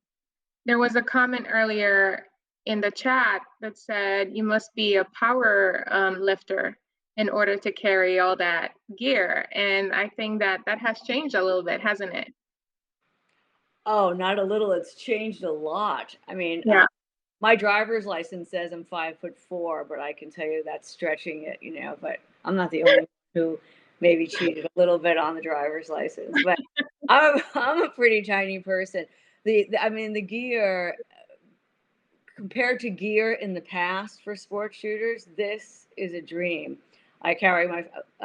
there was a comment earlier in the chat that said you must be a power lifter in order to carry all that gear, and I think that has changed a little bit, hasn't it? Oh, not a little. It's changed a lot. I mean, Yeah. my driver's license says I'm 5'4", but I can tell you that's stretching it, but I'm not the only one who maybe cheated a little bit on the driver's license. But I'm a pretty tiny person. I mean, the gear compared to gear in the past for sports shooters, this is a dream. I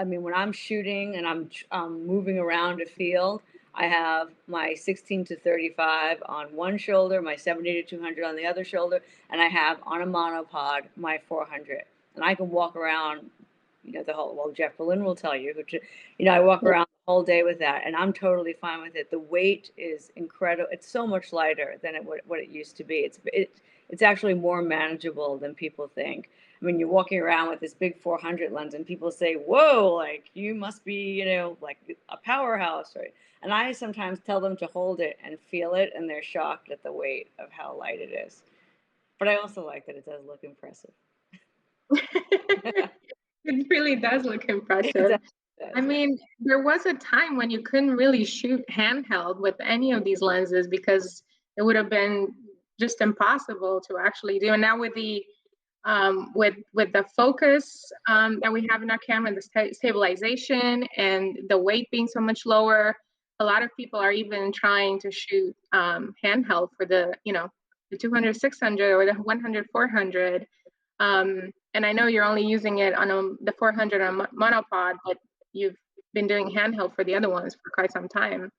mean, when I'm shooting and I'm moving around a field, I have my 16 to 35 on one shoulder, my 70 to 200 on the other shoulder, and I have on a monopod my 400. And I can walk around, well, Jeff Berlin will tell you, but, I walk around the whole day with that, and I'm totally fine with it. The weight is incredible. It's so much lighter than what it used to be. It's actually more manageable than people think. I mean, you're walking around with this big 400 lens, and people say, "Whoa, like you must be, like a powerhouse," right? And I sometimes tell them to hold it and feel it, and they're shocked at the weight of how light it is. But I also like that it does look impressive. It really does look It impressive. does, I yeah. mean, there was a time when you couldn't really shoot handheld with any of these lenses because it would have been just impossible to actually do. And now with the focus that we have in our camera, the stabilization and the weight being so much lower, a lot of people are even trying to shoot handheld for the 200 600 or the 100 400. And I know you're only using it on the 400 on monopod, but you've been doing handheld for the other ones for quite some time.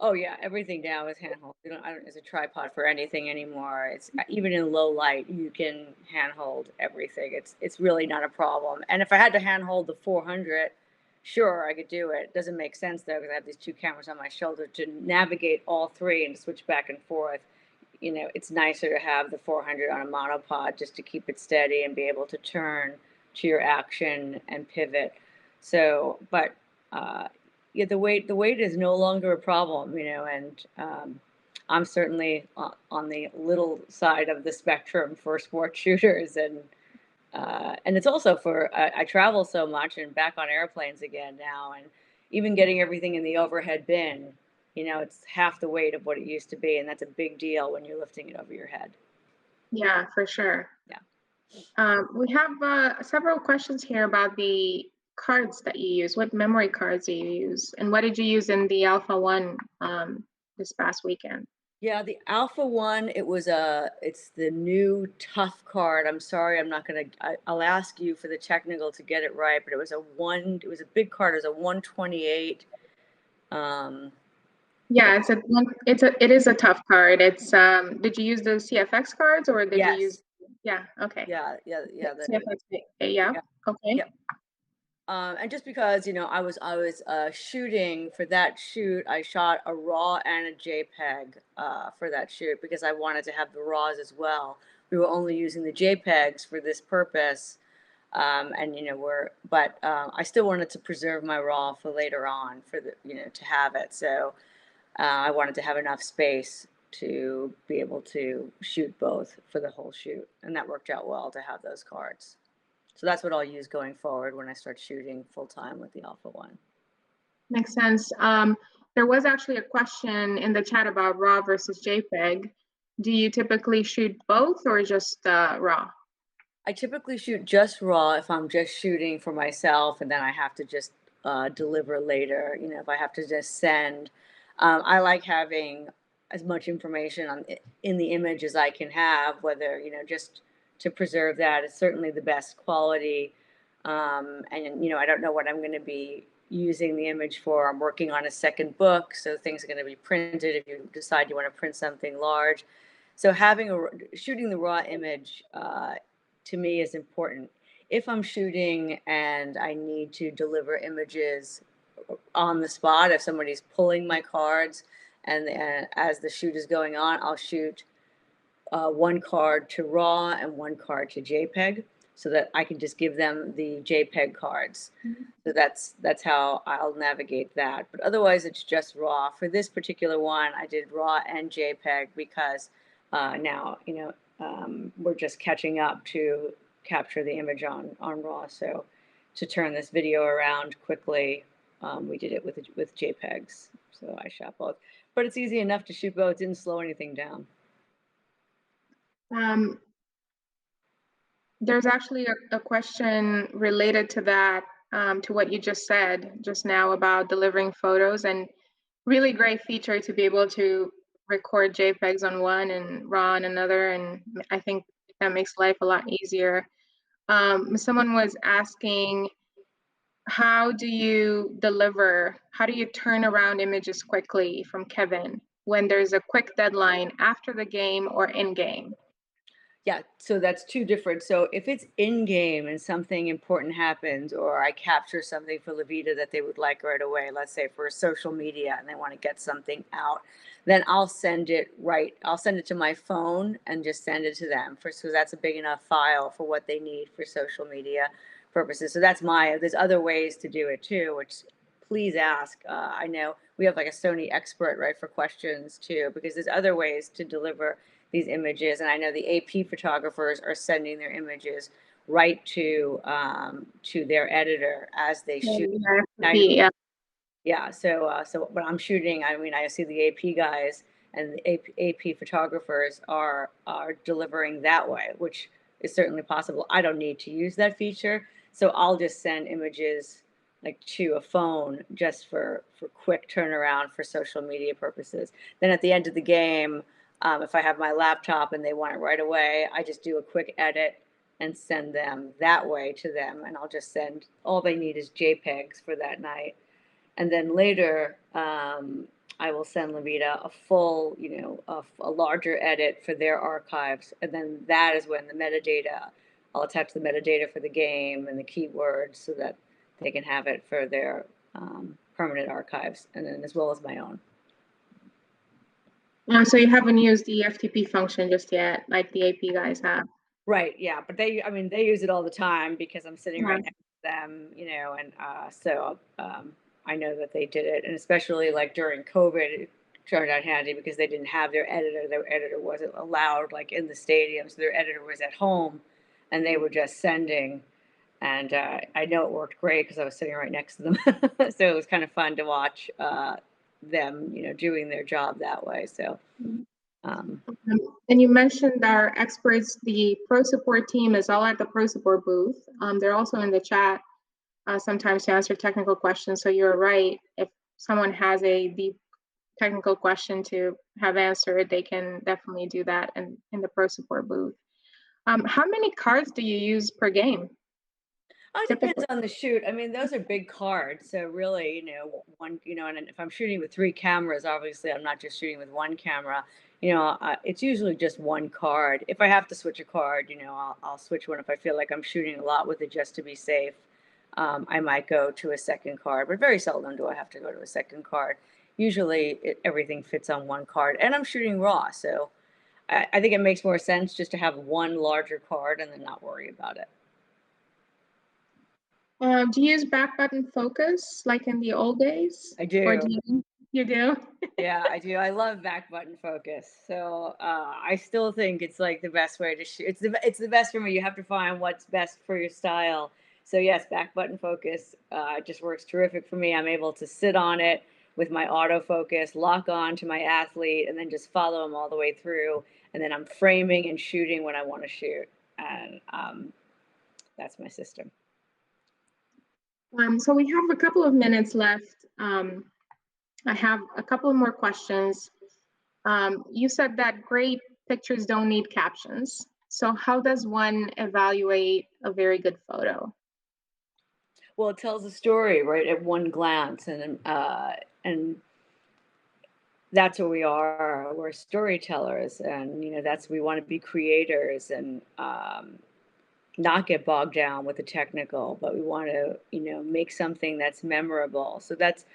Oh yeah, everything now is handheld. I don't use a tripod for anything anymore. It's even in low light, you can handhold everything. It's really not a problem. And if I had to handhold the 400, sure, I could do it. It doesn't make sense though because I have these two cameras on my shoulder to navigate all three and to switch back and forth. It's nicer to have the 400 on a monopod just to keep it steady and be able to turn to your action and pivot. So, but yeah, the weight is no longer a problem, and I'm certainly on the little side of the spectrum for sports shooters, and it's also for I travel so much and back on airplanes again now, and even getting everything in the overhead bin, it's half the weight of what it used to be, and that's a big deal when you're lifting it over your head. Yeah, for sure. Yeah. We have several questions here about the cards that you use. What memory cards do you use? And what did you use in the Alpha One this past weekend? Yeah, the Alpha One, it's the new tough card. I'm sorry, I'll ask you for the technical to get it right, but it was a big card. It was a 128. Um, Yeah, it is a tough card. It's did you use the CFX cards or did you yes. use yeah, okay. Yeah, CFX, yeah, yeah, okay. yeah. And just because, I was shooting for that shoot, I shot a RAW and a JPEG for that shoot because I wanted to have the RAWs as well. We were only using the JPEGs for this purpose, and I still wanted to preserve my RAW for later on to have it. So I wanted to have enough space to be able to shoot both for the whole shoot, and that worked out well to have those cards. So that's what I'll use going forward when I start shooting full time with the Alpha One. Makes sense. There was actually a question in the chat about RAW versus JPEG. Do you typically shoot both or just RAW? I typically shoot just RAW if I'm just shooting for myself, and then I have to just deliver later. If I have to just send, I like having as much information in the image as I can have, whether just to preserve that. It's certainly the best quality. And I don't know what I'm going to be using the image for. I'm working on a second book, so things are going to be printed if you decide you want to print something large. So shooting the raw image to me is important. If I'm shooting and I need to deliver images on the spot, if somebody's pulling my cards and as the shoot is going on, I'll shoot one card to RAW and one card to JPEG, so that I can just give them the JPEG cards. Mm-hmm. So that's how I'll navigate that. But otherwise, it's just RAW. For this particular one, I did RAW and JPEG because now we're just catching up to capture the image on RAW. So to turn this video around quickly, we did it with JPEGs. So I shot both, but it's easy enough to shoot both. It didn't slow anything down. There's actually a question related to that, to what you just said just now about delivering photos, and really great feature to be able to record JPEGs on one and RAW on another, and I think that makes life a lot easier. Someone was asking, how do you turn around images quickly, from Kevin, when there's a quick deadline after the game or in game? Yeah, so that's two different. So if it's in game and something important happens, or I capture something for Levita that they would like right away, let's say for social media and they want to get something out, then I'll send it to my phone and just send it to them so that's a big enough file for what they need for social media purposes. So there's other ways to do it too, which please ask. I know we have like a Sony expert, right, for questions too, because there's other ways to deliver these images, and I know the AP photographers are sending their images right to their editor as they shoot. Yeah. So when I'm shooting, I mean, I see the AP guys and the AP photographers are delivering that way, which is certainly possible. I don't need to use that feature, so I'll just send images like to a phone just for quick turnaround for social media purposes. Then at the end of the game, if I have my laptop and they want it right away, I just do a quick edit and send them that way to them. And I'll just send, all they need is JPEGs for that night. And then later, I will send Levita a full, a larger edit for their archives. And then that is when the metadata, I'll attach the metadata for the game and the keywords so that they can have it for their permanent archives, and then as well as my own. So you haven't used the FTP function just yet, like the AP guys have. Right. Yeah, but they use it all the time because I'm sitting right next to them, and so I know that they did it, and especially like during COVID, it turned out handy because they didn't have their editor. Their editor wasn't allowed like in the stadium, so their editor was at home, and they were just sending. And I know it worked great because I was sitting right next to them, so it was kind of fun to watch them, doing their job that way. So. And you mentioned our experts, the pro support team is all at the pro support booth. They're also in the chat sometimes to answer technical questions. So you're right. If someone has a deep technical question to have answered, they can definitely do that in the pro support booth. How many cards do you use per game? It depends on the shoot. I mean, those are big cards. So really, one, and if I'm shooting with 3 cameras, obviously I'm not just shooting with one camera. It's usually just one card. If I have to switch a card, I'll switch one if I feel like I'm shooting a lot with it just to be safe. I might go to a second card, but very seldom do I have to go to a second card. Usually everything fits on one card, and I'm shooting RAW. So I think it makes more sense just to have one larger card and then not worry about it. Do you use back button focus like in the old days? I do. Or you do? Yeah, I do. I love back button focus. So I still think it's like the best way to shoot. It's the best for me. You have to find what's best for your style. So yes, back button focus just works terrific for me. I'm able to sit on it with my autofocus, lock on to my athlete, and then just follow them all the way through. And then I'm framing and shooting when I want to shoot. And that's my system. So we have a couple of minutes left. I have a couple of more questions. You said that great pictures don't need captions. So how does one evaluate a very good photo? Well, it tells a story, right, at one glance, and that's what we are. We're storytellers, and that's we want to be creators and not get bogged down with the technical, but we want to, make something that's memorable. So that's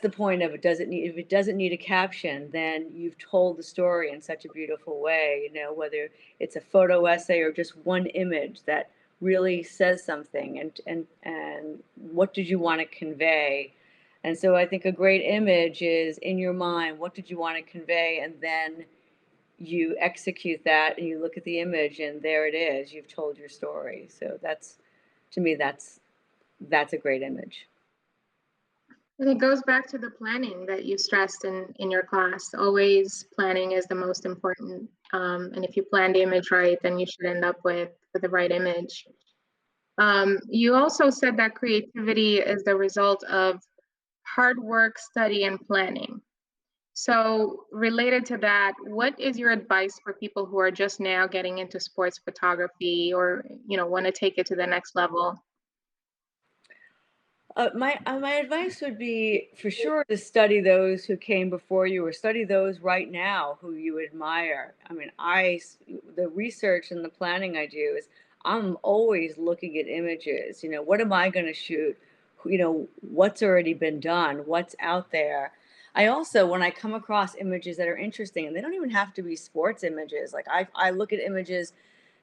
the point of it. Doesn't need If it doesn't need a caption, then you've told the story in such a beautiful way. Whether it's a photo essay or just one image that really says something, and what did you want to convey? And so I think a great image is in your mind. What did you want to convey? And then you execute that, and you look at the image, and there it is. You've told your story. So to me, that's a great image. And it goes back to the planning that you stressed in your class. Always planning is the most important. And if you plan the image right, then you should end up with the right image. You also said that creativity is the result of hard work, study, and planning. So, related to that, what is your advice for people who are just now getting into sports photography or, want to take it to the next level? My advice would be for sure to study those who came before you, or study those right now who you admire. I mean, the research and the planning I do is I'm always looking at images. What am I going to shoot? What's already been done? What's out there? I also, when I come across images that are interesting, and they don't even have to be sports images, like I look at images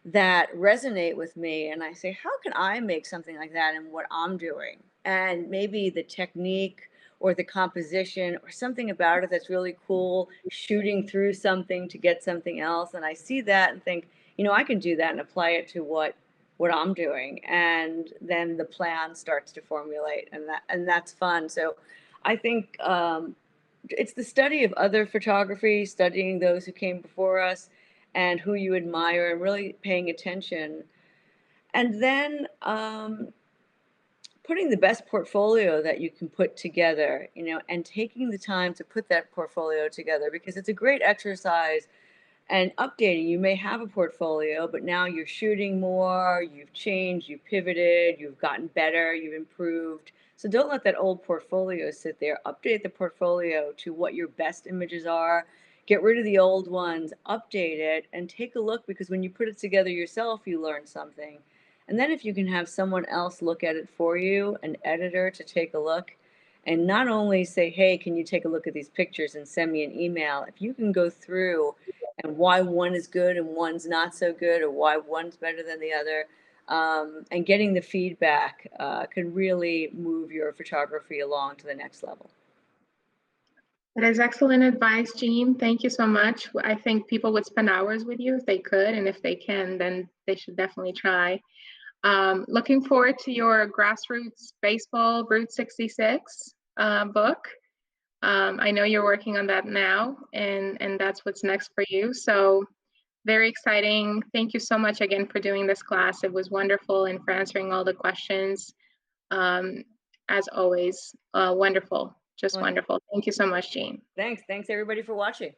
that resonate with me, and I say, how can I make something like that in what I'm doing? And maybe the technique or the composition or something about it that's really cool, shooting through something to get something else. And I see that and think, I can do that and apply it to what I'm doing. And then the plan starts to formulate, and that's fun. So I think it's the study of other photography, studying those who came before us and who you admire, and really paying attention. And then putting the best portfolio that you can put together, and taking the time to put that portfolio together, because it's a great exercise. And updating, you may have a portfolio, but now you're shooting more, you've changed, you've pivoted, you've gotten better, you've improved. So don't let that old portfolio sit there. Update the portfolio to what your best images are. Get rid of the old ones, update it, and take a look, because when you put it together yourself, you learn something. And then if you can have someone else look at it for you, an editor to take a look, and not only say, hey, can you take a look at these pictures and send me an email? If you can go through and why one is good and one's not so good, or why one's better than the other, and getting the feedback can really move your photography along to the next level. That is excellent advice, Jean. Thank you so much. I think people would spend hours with you if they could, and if they can, then they should definitely try. Looking forward to your Grassroots Baseball Route 66 book. I know you're working on that now, and that's what's next for you. So very exciting. Thank you so much again for doing this class. It was wonderful, and for answering all the questions. Um, as always, wonderful, just Well, wonderful. Thank you so much, Jean. thanks everybody for watching.